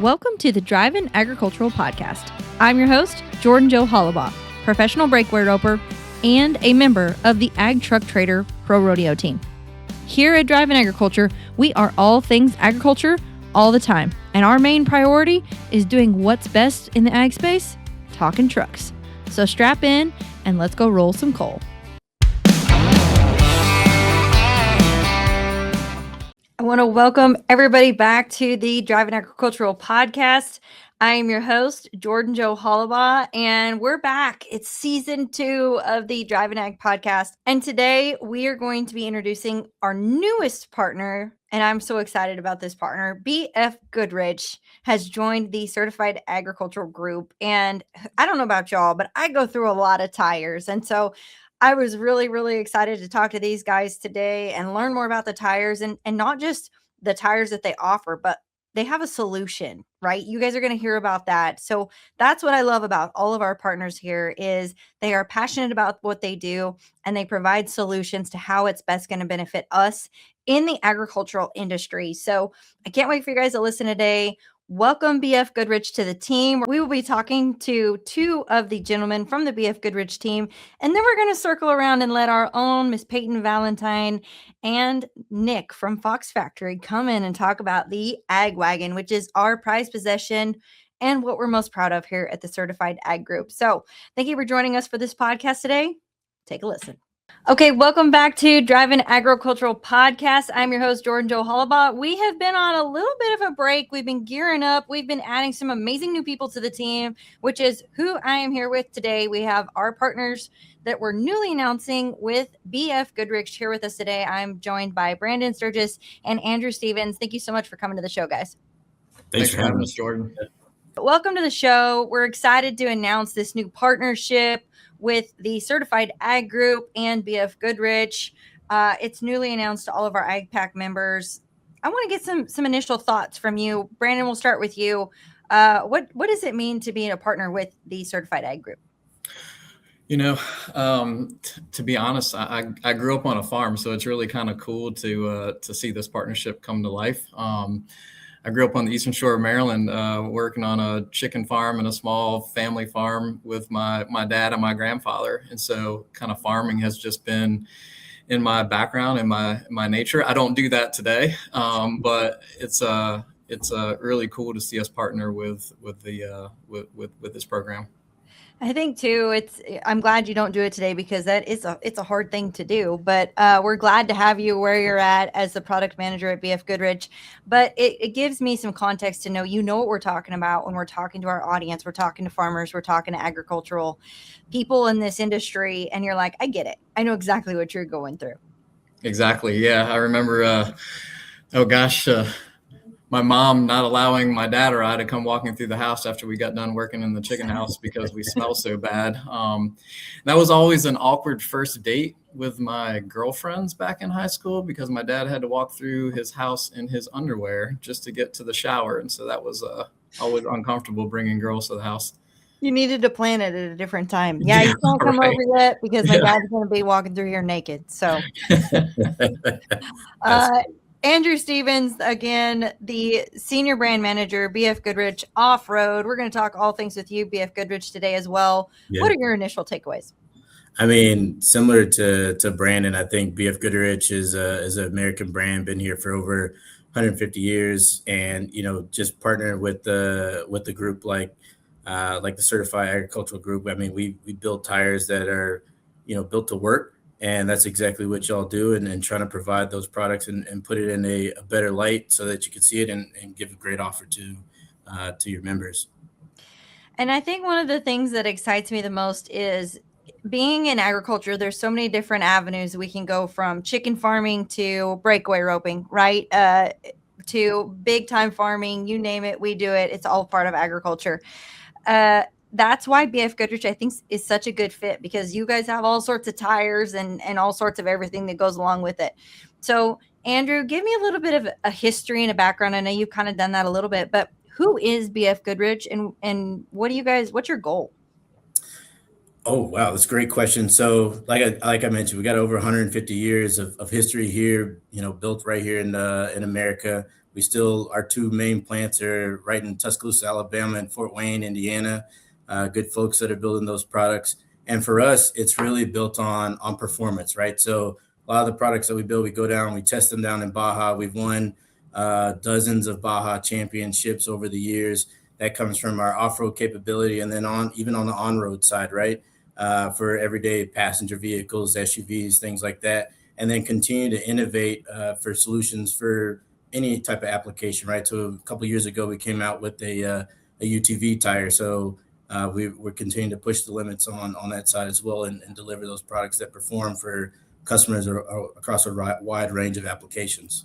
Welcome to the Drivin Agricultural Podcast. I'm your host, Jo Hollabaugh, professional breakaway roper and a member of the Ag Truck Trader Pro Rodeo team. Here at Drivin Agriculture, we are all things agriculture all the time, and our main priority is doing what's best in the ag space, talking trucks. So strap in and let's go roll some coal. I want to welcome everybody back to the Drivin Agricultural Podcast. I am your host, Jo Hollabaugh, and we're back. It's season 2 of the Drivin Ag Podcast. And today we are going to be introducing our newest partner. And I'm so excited about this partner. BFGoodrich has joined the Certified Agricultural Group. And I don't know about y'all, but I go through a lot of tires. And so I was really excited to talk to these guys today and learn more about the tires and not just the tires that they offer, but they have a solution, right? You guys are going to hear about that. So that's what I love about all of our partners here is they are passionate about what they do and they provide solutions to how it's best going to benefit us in the agricultural industry. So I can't wait for you guys to listen today. Welcome BFGoodrich to the team. We will be talking to 2 of the gentlemen from the BFGoodrich team, and then we're going to circle around and let our own Miss Peyton, Valentine, and Nick from Fox Factory come in and talk about the AGwagon, which is our prized possession and what we're most proud of here at the Certified Ag Group. So thank you for joining us for this podcast today. Take a listen. Okay, welcome back to Drivin Agricultural Podcast. I'm your host, Jo Hollabaugh. We have been on a little bit of a break. We've been gearing up. We've been adding some amazing new people to the team, which is who I am here with today. We have our partners that we're newly announcing with BFGoodrich here with us today. I'm joined by Brandon Sturgis and Andrew Stevens. Thank you so much for coming to the show, guys. Thanks for having us, Jordan. Welcome to the show. We're excited to announce this new partnership with the Certified Ag Group and BFGoodrich. It's newly announced to all of our AgPack members. I want to get some initial thoughts from you. Brandon, we'll start with you. What does it mean to be a partner with the Certified Ag Group? You know, to be honest, I grew up on a farm, so it's really kind of cool to see this partnership come to life. I grew up on the Eastern Shore of Maryland, working on a chicken farm and a small family farm with my dad and my grandfather. And so kind of farming has just been in my background and my nature. I don't do that today, but it's really cool to see us partner with this program. I think too, I'm glad you don't do it today because it's a hard thing to do, but we're glad to have you where you're at as the product manager at BFGoodrich. But it gives me some context to know, what we're talking about when we're talking to our audience, we're talking to farmers, we're talking to agricultural people in this industry. And you're like, I get it. I know exactly what you're going through. Exactly. Yeah. I remember, my mom not allowing my dad or I to come walking through the house after we got done working in the chicken house because we smell so bad. That was always an awkward first date with my girlfriends back in high school because my dad had to walk through his house in his underwear just to get to the shower. And so that was always uncomfortable bringing girls to the house. You needed to plan it at a different time. Yeah, you can't come over yet because my dad's going to be walking through here naked. So Andrew Stevens, again, the Senior Brand Manager, BFGoodrich Off-Road. We're going to talk all things with you, BFGoodrich, today as well. Yeah. What are your initial takeaways? I mean, similar to Brandon, I think BFGoodrich is an American brand, been here for over 150 years. And, just partnering with the group like the Certified Agricultural Group. I mean, we build tires that are, built to work. And that's exactly what y'all do and trying to provide those products and put it in a better light so that you can see it and give a great offer to your members. And I think one of the things that excites me the most is being in agriculture. There's so many different avenues we can go from chicken farming to breakaway roping, right? To big time farming, you name it, we do it. It's all part of agriculture. That's why BFGoodrich, I think, is such a good fit because you guys have all sorts of tires and all sorts of everything that goes along with it. So, Andrew, give me a little bit of a history and a background. I know you've kind of done that a little bit, but who is BFGoodrich and what's your goal? Oh, wow. That's a great question. So like I mentioned, we got over 150 years of history here, built right here in America. our two main plants are right in Tuscaloosa, Alabama, and Fort Wayne, Indiana. Good folks that are building those products. And for us, it's really built on performance, right? So a lot of the products that we build, we go down, we test them down in Baja. We've won dozens of Baja championships over the years. That comes from our off-road capability, and then even on the on-road side, right? For everyday passenger vehicles, SUVs, things like that, and then continue to innovate for solutions for any type of application, right? So a couple of years ago, we came out with a UTV tire. So we're continuing to push the limits on that side as well, and deliver those products that perform for customers across a wide range of applications.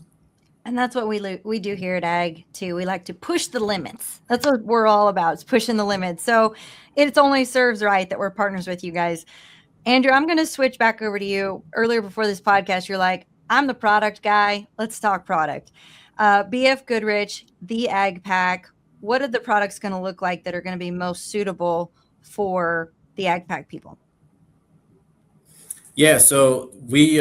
And that's what we do here at Ag too. We like to push the limits. That's what we're all about, is pushing the limits. So it only serves right that we're partners with you guys. Andrew, I'm going to switch back over to you. Earlier before this podcast, you're like, I'm the product guy. Let's talk product. BFGoodrich, the AgPack. What are the products going to look like that are going to be most suitable for the AgPack people? Yeah, so we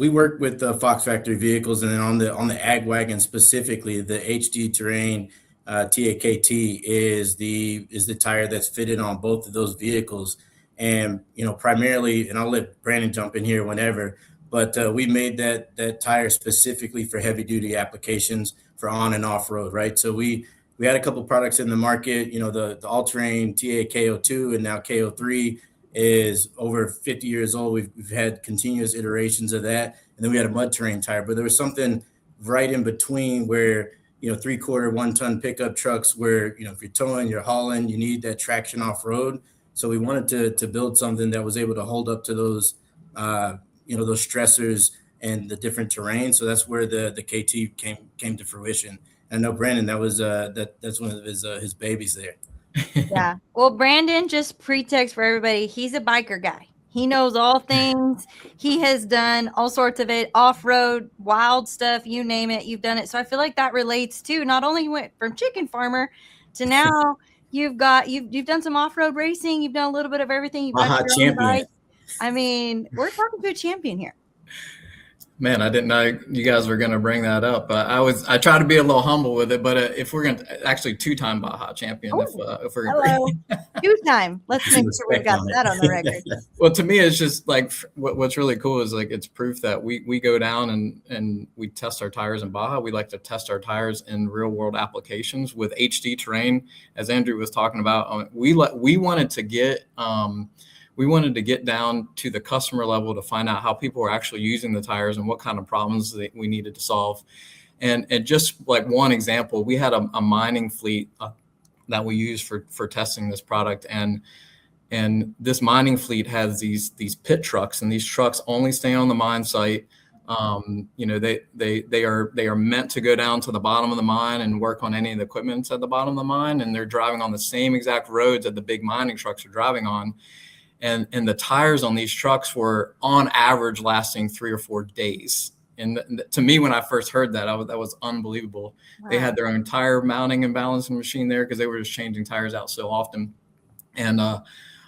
work with the Fox Factory vehicles, and then on the AgWagon specifically, the HD-Terrain TAKT is the tire that's fitted on both of those vehicles. And primarily, and I'll let Brandon jump in here whenever, but we made that tire specifically for heavy duty applications for on and off road, right? So we had a couple products in the market, the all-terrain TA KO2 and now KO3 is over 50 years old. We've had continuous iterations of that. And then we had a mud terrain tire, but there was something right in between where, 3/4 1-ton pickup trucks where, if you're towing, you're hauling, you need that traction off road. So we wanted to build something that was able to hold up to those, those stressors and the different terrain. So that's where the KT came to fruition. And I know Brandon, that's one of his babies there. Yeah. Well, Brandon, just pretext for everybody. He's a biker guy. He knows all things. He has done all sorts of it, off-road, wild stuff, you name it. You've done it. So I feel like that relates too. Not only you went from chicken farmer to now you've done some off-road racing. You've done a little bit of everything. You've got your own bike. I mean, we're talking to a champion here. Man, I didn't know you guys were going to bring that up. I try to be a little humble with it, but if we're going to actually 2-time Baja champion, if we're hello, 2-time, let's make sure we've got that on the record. Well, to me, it's just like what's really cool is like it's proof that we go down and we test our tires in Baja. We like to test our tires in real world applications with HD-Terrain, as Andrew was talking about. We wanted to get down to the customer level to find out how people are actually using the tires and what kind of problems that we needed to solve. And just like one example, we had a mining fleet that we used for testing this product. And this mining fleet has these pit trucks, and these trucks only stay on the mine site. They are meant to go down to the bottom of the mine and work on any of the equipment at the bottom of the mine. And they're driving on the same exact roads that the big mining trucks are driving on. And the tires on these trucks were on average lasting 3 or 4 days. And to me, when I first heard that, that was unbelievable. Wow. They had their own tire mounting and balancing machine there because they were just changing tires out so often. And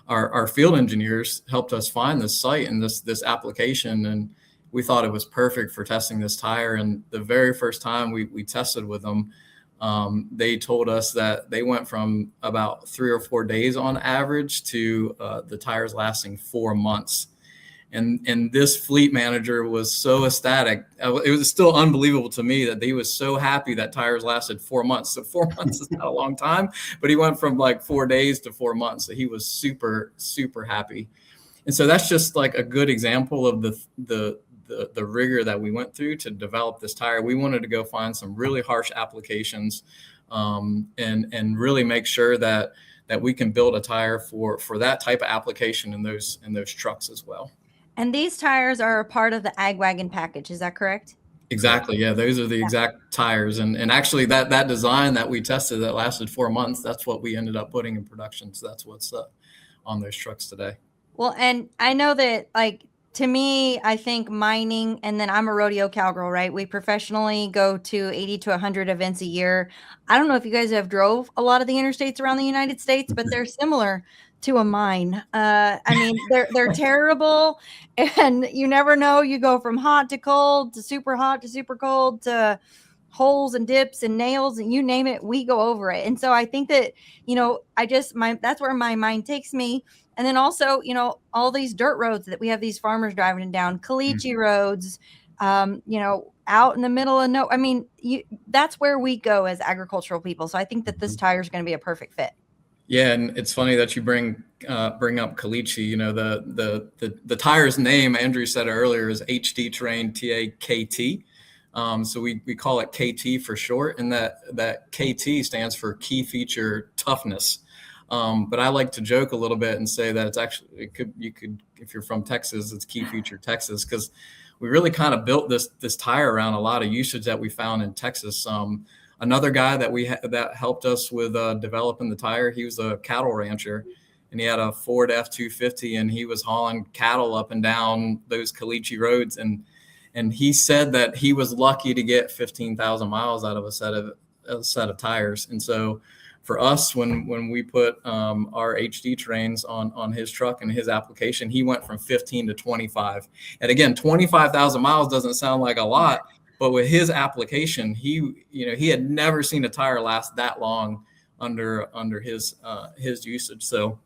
our field engineers helped us find this site and this application. And we thought it was perfect for testing this tire. And the very first time we tested with them, they told us that they went from about 3 or 4 days on average to the tires lasting 4 months. And this fleet manager was so ecstatic. It was still unbelievable to me that he was so happy that tires lasted 4 months. So 4 months is not a long time, but he went from like 4 days to 4 months. So he was super, super happy. And so that's just like a good example of the rigor that we went through to develop this tire. We wanted to go find some really harsh applications and really make sure that we can build a tire for that type of application in those trucks as well. And these tires are a part of the AgWagon package. Is that correct? Exactly. Yeah, those are the exact tires. And actually that design that we tested that lasted 4 months, that's what we ended up putting in production. So that's what's on those trucks today. Well, and I know that, like, to me, I think mining, and then I'm a rodeo cowgirl, right? We professionally go to 80 to 100 events a year. I don't know if you guys have drove a lot of the interstates around the United States, but they're similar to a mine. I mean, they're terrible, and you never know. You go from hot to cold to super hot to super cold to holes and dips and nails and you name it, we go over it. And so I think that, that's where my mind takes me. And then also, all these dirt roads that we have these farmers driving down, caliche roads, out in the middle of that's where we go as agricultural people. So I think that this tire is going to be a perfect fit. Yeah, and it's funny that you bring up caliche. The tire's name, Andrew said it earlier, is HD-Terrain, TAKT. So we call it KT for short, and that KT stands for key feature toughness. But I like to joke a little bit and say that you could if you're from Texas, it's key feature Texas, because we really kind of built this tire around a lot of usage that we found in Texas. Another guy that helped us with developing the tire, he was a cattle rancher, and he had a Ford F-250, and he was hauling cattle up and down those caliche roads. And he said that he was lucky to get 15,000 miles out of a set of tires. And so for us, when we put our HD-Terrains on his truck and his application, he went from 15 to 25. And again, 25,000 miles doesn't sound like a lot, but with his application, he had never seen a tire last that long under his usage. So,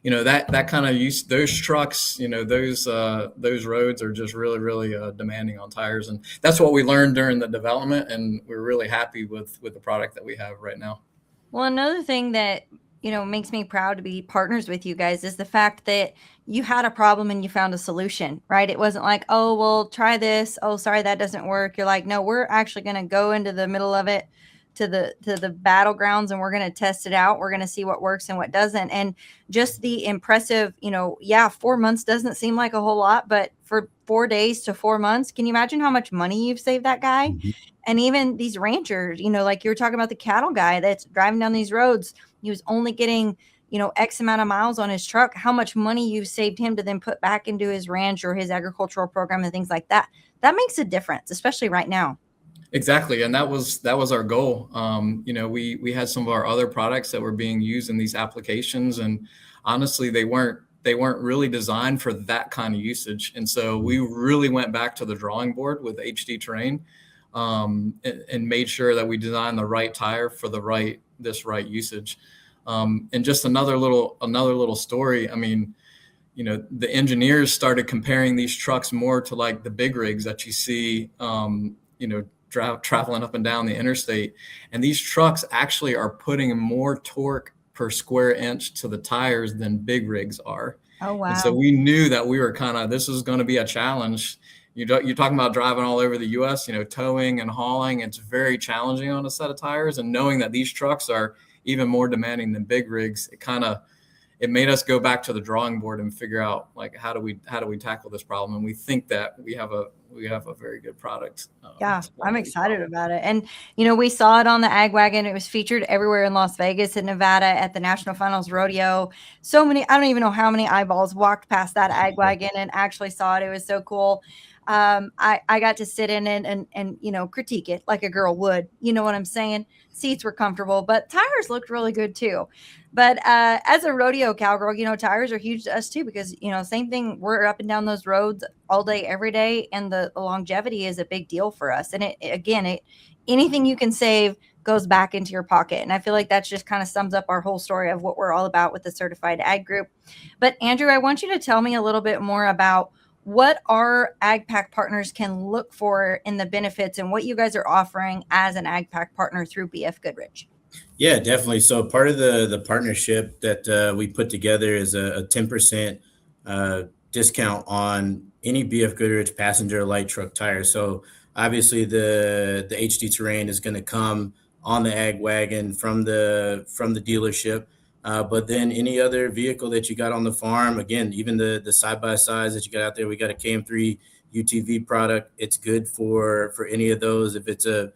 that kind of use, those trucks, those roads are just really, really demanding on tires. And that's what we learned during the development. And we're really happy with the product that we have right now. Well, another thing that, makes me proud to be partners with you guys is the fact that you had a problem and you found a solution, right? It wasn't like, oh, well, try this. Oh, sorry, that doesn't work. You're like, no, we're actually going to go into the middle of it to the battlegrounds, and we're going to test it out. We're going to see what works and what doesn't. And just the impressive, 4 months doesn't seem like a whole lot, but for 4 days to 4 months, can you imagine how much money you've saved that guy? Mm-hmm. And even these ranchers, like you were talking about the cattle guy that's driving down these roads, he was only getting, X amount of miles on his truck, how much money you've saved him to then put back into his ranch or his agricultural program and things like that. That makes a difference, especially right now. Exactly. And that was our goal. We had some of our other products that were being used in these applications, and honestly, they weren't really designed for that kind of usage. And so we really went back to the drawing board with HD-Terrain, and made sure that we designed the right tire for the right usage. And just another little story. I mean, the engineers started comparing these trucks more to like the big rigs that you see, traveling up and down the interstate. And these trucks actually are putting more torque per square inch to the tires than big rigs are. Oh, wow. And so we knew that we were this was going to be a challenge. You're talking about driving all over the U.S., towing and hauling. It's very challenging on a set of tires. And knowing that these trucks are even more demanding than big rigs, it made us go back to the drawing board and figure out like how do we tackle this problem. And we think that we have a very good product. Yeah, I'm excited about it. And we saw it on the AgWagon. It was featured everywhere in Las Vegas and Nevada at the National Finals Rodeo. So many, I don't even know how many eyeballs walked past that AgWagon and actually saw it. It was so cool. I got to sit in it and critique it like a girl would. You know what I'm saying? Seats were comfortable, but tires looked really good too. But as a rodeo cowgirl, tires are huge to us too, because, same thing. We're up and down those roads all day, every day. And the longevity is a big deal for us. And anything you can save goes back into your pocket. And I feel like that just kind of sums up our whole story of what we're all about with the Certified Ag Group. But Andrew, I want you to tell me a little bit more about what our AgPack partners can look for in the benefits and what you guys are offering as an AgPack partner through BFGoodrich. Yeah, definitely. So part of the partnership that we put together is a 10% discount on any BFGoodrich passenger light truck tire. So obviously the HD-Terrain is going to come on the AgWagon from the dealership. But then any other vehicle that you got on the farm, again, even the side-by-sides that you got out there, we got a KM3 UTV product. It's good for any of those. If it's a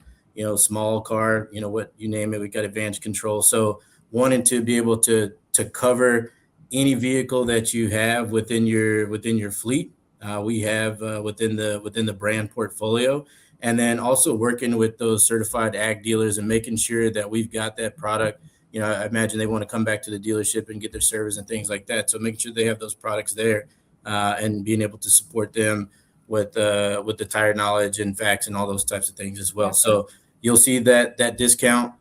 small car, what you name it, we got advanced control. So wanting to be able to cover any vehicle that you have within your fleet, we have within the brand portfolio, and then also working with those certified ag dealers and making sure that we've got that product. I imagine they want to come back to the dealership and get their service and things like that. So making sure they have those products there, and being able to support them with the tire knowledge and facts and all those types of things as well. So you'll see that discount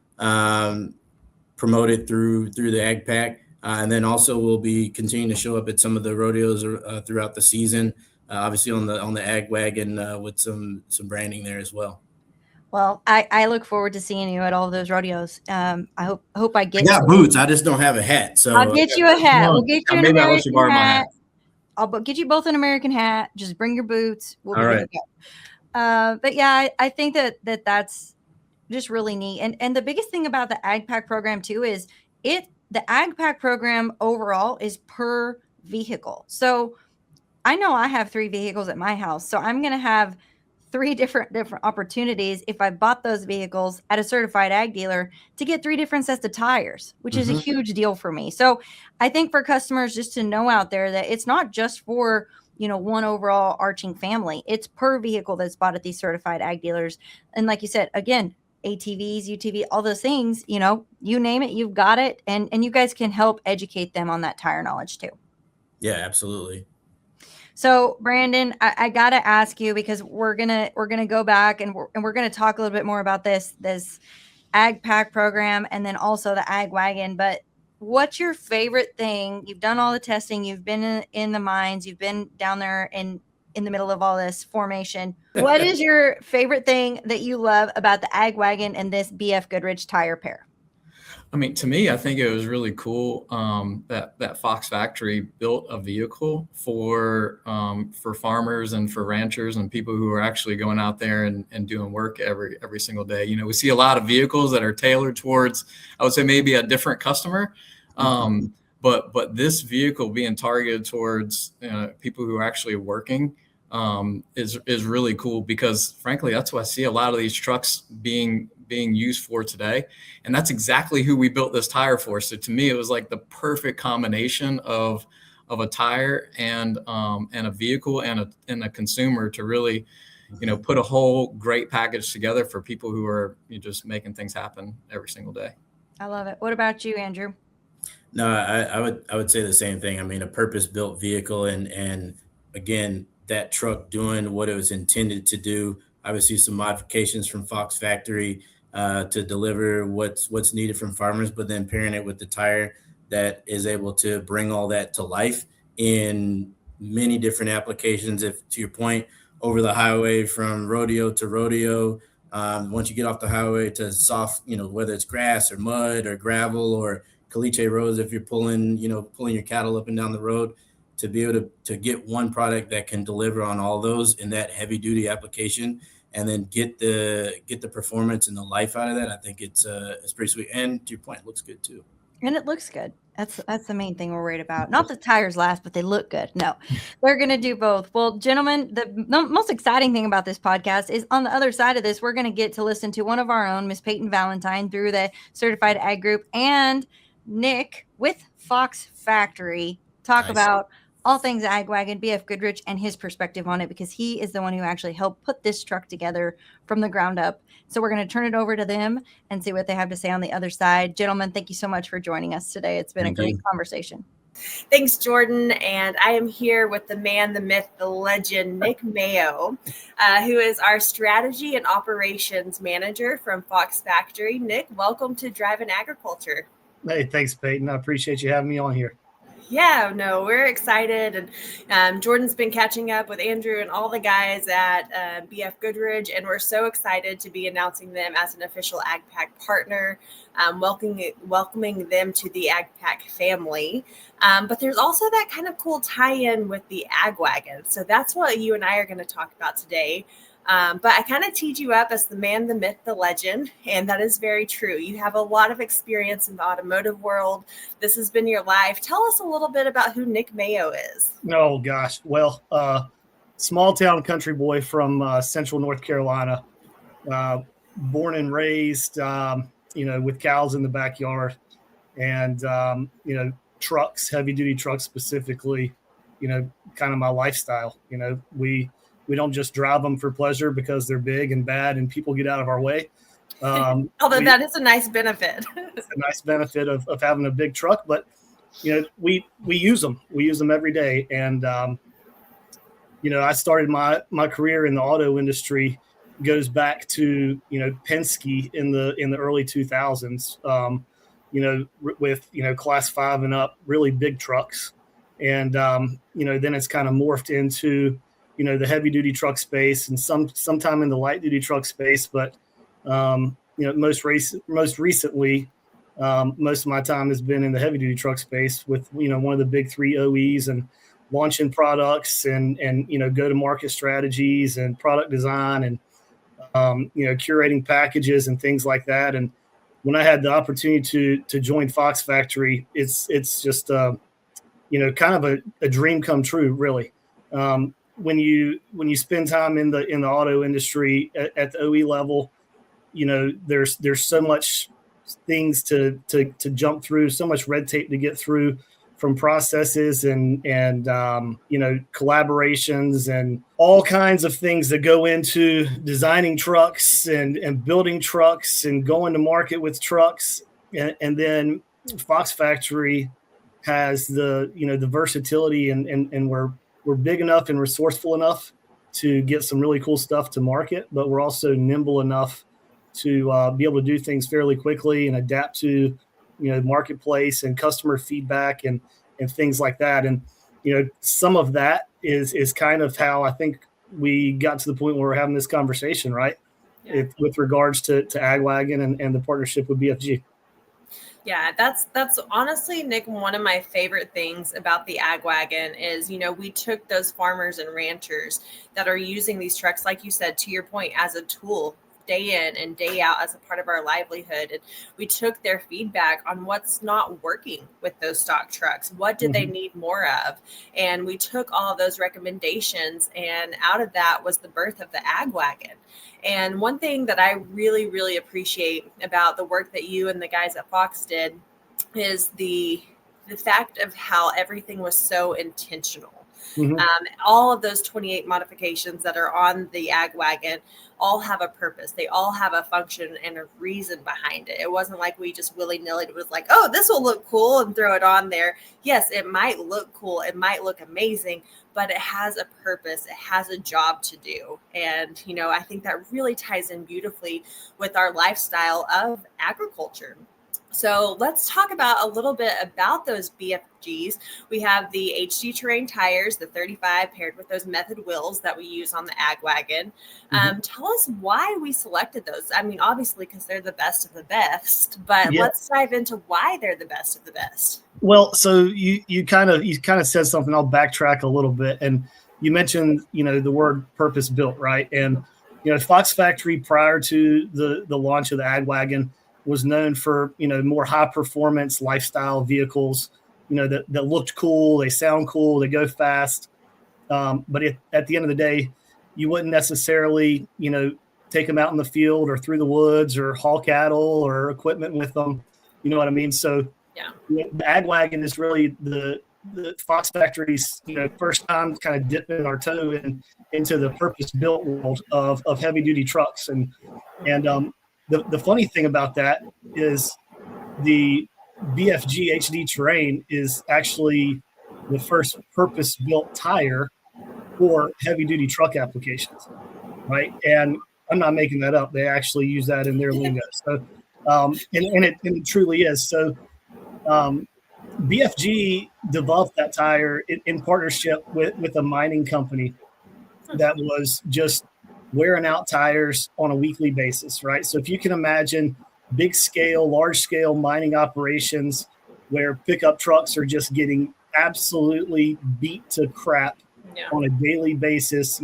promoted through the AgPack. And then also we'll be continuing to show up at some of the rodeos throughout the season, obviously on the AgWagon with some branding there as well. Well, I look forward to seeing you at all of those rodeos. I hope I get. I got boots. I just don't have a hat. So I'll get you a hat. We'll get you an maybe I'll let you borrow American my hat. hat. I'll get you both an American hat. Just bring your boots. We'll be all good right. to go. But yeah, I think that's just really neat. And the biggest thing about the AgPack program too is the AgPack program overall is per vehicle. So I know I have 3 vehicles at my house, so I'm going to have 3 different opportunities if I bought those vehicles at a certified ag dealer to get 3 different sets of tires, which is a huge deal for me. So I think for customers just to know out there that it's not just for, one overall arching family. It's per vehicle that's bought at these certified ag dealers. And like you said, again, ATVs, UTV, all those things, you name it, you've got it. And you guys can help educate them on that tire knowledge too. Yeah, absolutely. So Brandon, I got to ask you, because we're going to go back and we're going to talk a little bit more about this AgPack program and then also the AgWagon. But what's your favorite thing? You've done all the testing. You've been in the mines. You've been down there in the middle of all this formation. What is your favorite thing that you love about the AgWagon and this BFGoodrich tire pair? I mean, to me, I think it was really cool that Fox Factory built a vehicle for farmers and for ranchers and people who are actually going out there and doing work every single day. We see a lot of vehicles that are tailored towards, I would say, maybe a different customer. But this vehicle being targeted towards people who are actually working is really cool, because frankly, that's what I see a lot of these trucks being used for today. And that's exactly who we built this tire for. So to me, it was like the perfect combination of a tire and a vehicle and a consumer to really, put a whole great package together for people who are just making things happen every single day. I love it. What about you, Andrew? No, I would say the same thing. I mean, a purpose-built vehicle and again, that truck doing what it was intended to do. Obviously some modifications from Fox Factory to deliver what's needed from farmers, but then pairing it with the tire that is able to bring all that to life in many different applications. If, to your point, over the highway from rodeo to rodeo, once you get off the highway to soft, whether it's grass or mud or gravel or caliche roads, if you're pulling your cattle up and down the road, to be able to get one product that can deliver on all those in that heavy duty application, and then get the performance and the life out of that, I think it's pretty sweet. And to your point, it looks good too. And it looks good. That's the main thing we're worried about. Not the tires last, but they look good. No, they're going to do both. Well, gentlemen, the most exciting thing about this podcast is on the other side of this, we're going to get to listen to one of our own, Miss Peyton Valentine, through the Certified Ag Group, and Nick with Fox Factory talk about all things AgWagon, BFGoodrich, and his perspective on it, because he is the one who actually helped put this truck together from the ground up. So we're going to turn it over to them and see what they have to say on the other side. Gentlemen, thank you so much for joining us today. It's been a great conversation. Thanks, Jordan. And I am here with the man, the myth, the legend, Nick Mayo, who is our strategy and operations manager from Fox Factory. Nick, welcome to Drivin Agriculture. Hey, thanks, Peyton. I appreciate you having me on here. Yeah, no, we're excited. And Jordan's been catching up with Andrew and all the guys at BFGoodrich, and we're so excited to be announcing them as an official AgPack partner, welcoming them to the AgPack family. But there's also that kind of cool tie-in with the AgWagon. So that's what you and I are going to talk about today. But I kind of teed you up as the man, the myth, the legend, and that is very true. You have a lot of experience in the automotive world. This has been your life. Tell us a little bit about who Nick Mayo is. Oh, gosh. Well, small town country boy from central North Carolina, born and raised, with cows in the backyard and, trucks, heavy duty trucks specifically, kind of my lifestyle. We don't just drive them for pleasure because they're big and bad and people get out of our way. Although that is a nice benefit. It's a nice benefit of having a big truck, but we use them. We use them every day. And I started my career in the auto industry goes back to, Penske in the early 2000s, with, class 5 and up, really big trucks. And, then it's kind of morphed into, the heavy duty truck space and sometime in the light duty truck space. But, most recently, most of my time has been in the heavy duty truck space with, one of the big 3 OEs and launching products and go to market strategies and product design and, curating packages and things like that. And when I had the opportunity to join Fox Factory, it's just, kind of a dream come true, really. When you spend time in the auto industry at the OE level, there's so much things to jump through, so much red tape to get through from processes and collaborations and all kinds of things that go into designing trucks and building trucks and going to market with trucks. And then Fox Factory has the versatility and we're big enough and resourceful enough to get some really cool stuff to market, but we're also nimble enough to be able to do things fairly quickly and adapt to, marketplace and customer feedback and things like that. And, some of that is kind of how I think we got to the point where we're having this conversation, right? Yeah. With regards to AgWagon and the partnership with BFG. Yeah, that's honestly, Nick, one of my favorite things about the AgWagon is, we took those farmers and ranchers that are using these trucks, like you said, to your point, as a tool day in and day out as a part of our livelihood. And we took their feedback on what's not working with those stock trucks. What did they need more of? And we took all of those recommendations, and out of that was the birth of the AgWagon. And one thing that I really, really appreciate about the work that you and the guys at Fox did is the fact of how everything was so intentional. All of those 28 modifications that are on the AgWagon all have a purpose. They all have a function and a reason behind it. It wasn't like we just willy-nilly was like, oh, this will look cool and throw it on there. Yes, it might look cool. It might look amazing, but it has a purpose. It has a job to do. And, I think that really ties in beautifully with our lifestyle of agriculture. So let's talk about a little bit about those BFGs. We have the HD-Terrain tires, the 35 paired with those method wheels that we use on the AgWagon. Tell us why we selected those. I mean, obviously, because they're the best of the best, but let's dive into why they're the best of the best. Well, so you kind of said something. I'll backtrack a little bit. And you mentioned, the word purpose built, right? And, Fox Factory prior to the launch of the AgWagon was known for, more high performance lifestyle vehicles, that looked cool, they sound cool, they go fast. But at the end of the day, you wouldn't necessarily, take them out in the field or through the woods or haul cattle or equipment with them. You know what I mean? So the AgWagon is really the Fox Factory's, first time kind of dipping our toe into the purpose built world of heavy duty trucks. And the funny thing about that is the BFG HD-Terrain is actually the first purpose-built tire for heavy-duty truck applications, right? And I'm not making that up. They actually use that in their lingo. So, and it truly is. So, BFG developed that tire in partnership with a mining company that was just wearing out tires on a weekly basis, right? So if you can imagine big scale, large scale mining operations where pickup trucks are just getting absolutely beat to crap on a daily basis,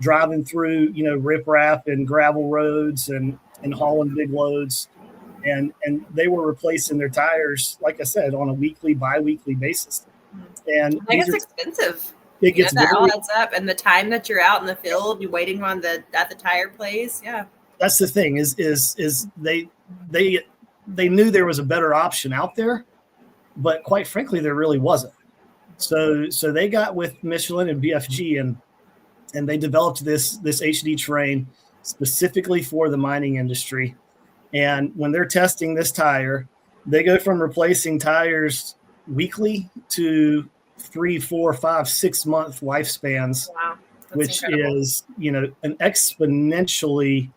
driving through, riprap and gravel roads and hauling big loads. And they were replacing their tires, like I said, on a weekly, bi-weekly basis. And I think it's expensive. It gets that all adds up, and the time that you're out in the field, you're waiting on at the tire place. Yeah, that's the thing. Is they knew there was a better option out there, but quite frankly, there really wasn't. So they got with Michelin and BFG, and they developed this HD-Terrain specifically for the mining industry. And when they're testing this tire, they go from replacing tires weekly to 3, 4, 5, 6 month lifespans which incredible. is, an exponentially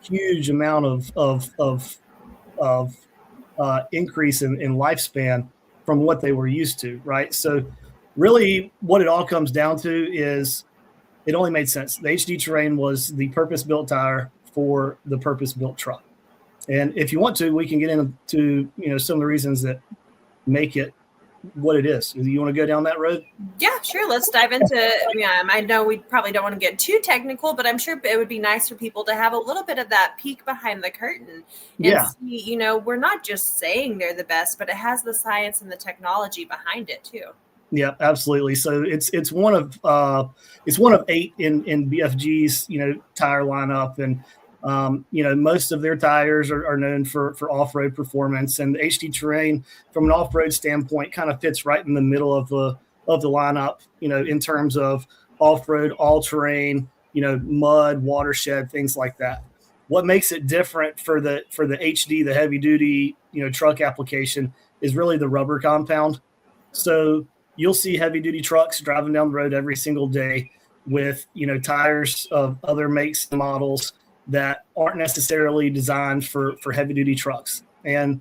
huge amount of increase in lifespan from what they were used to, right? So really what it all comes down to is it only made sense. The HD-Terrain was the purpose-built tire for the purpose-built truck. And if you want to, we can get into, some of the reasons that make it what it is. You want to go down that road? Yeah, sure. Let's dive into, I know we probably don't want to get too technical, but I'm sure it would be nice for people to have a little bit of that peek behind the curtain and see, we're not just saying they're the best, but it has the science and the technology behind it too. Yeah, absolutely. So it's one of 8 in BFG's, tire lineup. And, most of their tires are known for off-road performance, and the HD-Terrain from an off-road standpoint kind of fits right in the middle of the lineup, in terms of off-road, all-terrain, mud, watershed, things like that. What makes it different for the HD, the heavy duty, truck application is really the rubber compound. So you'll see heavy duty trucks driving down the road every single day with, tires of other makes and models that aren't necessarily designed for heavy duty trucks. And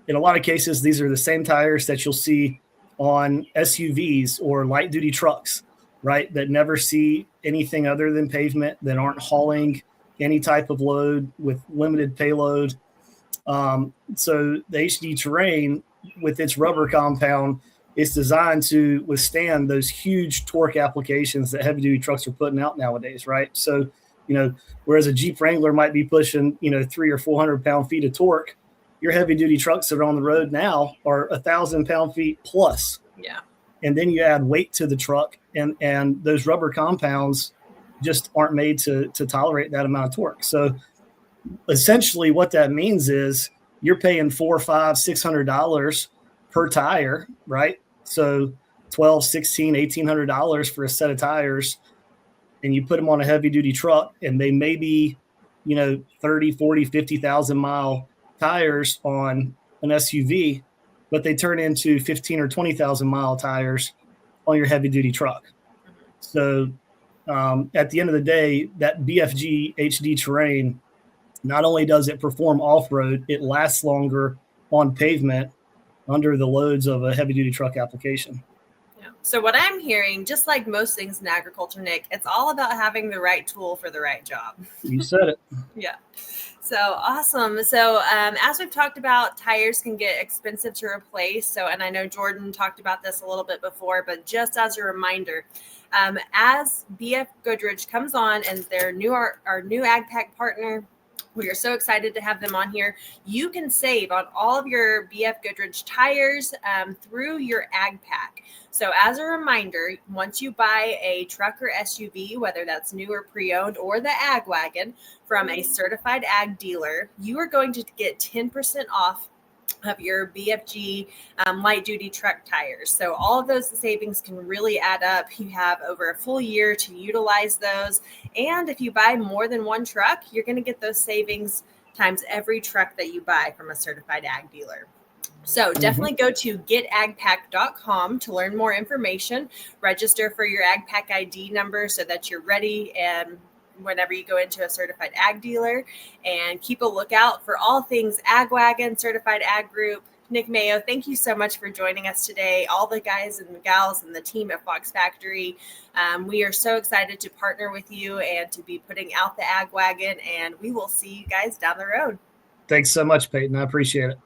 in a lot of cases, these are the same tires that you'll see on SUVs or light duty trucks, right? That never see anything other than pavement, that aren't hauling any type of load with limited payload. So the HD-Terrain with its rubber compound is designed to withstand those huge torque applications that heavy duty trucks are putting out nowadays, right? So, whereas a Jeep Wrangler might be pushing, 300 or 400 pound-feet of torque, your heavy duty trucks that are on the road now are 1,000 pound-feet plus. Yeah. And then you add weight to the truck, and those rubber compounds just aren't made to tolerate that amount of torque. So essentially what that means is you're paying $400, $500, $600 per tire, right? So $1,200, $1,600, $1,800 for a set of tires, and you put them on a heavy duty truck, and they may be, 30, 40, 50,000 mile tires on an SUV, but they turn into 15 or 20,000 mile tires on your heavy duty truck. So at the end of the day, that BFG HD-Terrain, not only does it perform off-road, it lasts longer on pavement under the loads of a heavy duty truck application. Yeah. So what I'm hearing, just like most things in agriculture, Nick, it's all about having the right tool for the right job. You said it. Yeah. So awesome. So as we've talked about, tires can get expensive to replace. So, and I know Jordan talked about this a little bit before, but just as a reminder, as BFGoodrich comes on and our new AgPack partner, we are so excited to have them on here. You can save on all of your BFGoodrich tires through your AgPack. So as a reminder, once you buy a truck or SUV, whether that's new or pre-owned, or the AgWagon from a certified ag dealer, you are going to get 10% off of your BFG light duty truck tires. So all of those savings can really add up. You have over a full year to utilize those. And if you buy more than one truck, you're going to get those savings times every truck that you buy from a certified ag dealer. So definitely go to getagpack.com to learn more information, register for your AgPack ID number so that you're ready and whenever you go into a certified ag dealer, and keep a lookout for all things AgWagon, certified ag group. Nick, Mayo, thank you so much for joining us today. All the guys and the gals and the team at Fox Factory. We are so excited to partner with you and to be putting out the AgWagon, and we will see you guys down the road. Thanks so much, Peyton. I appreciate it.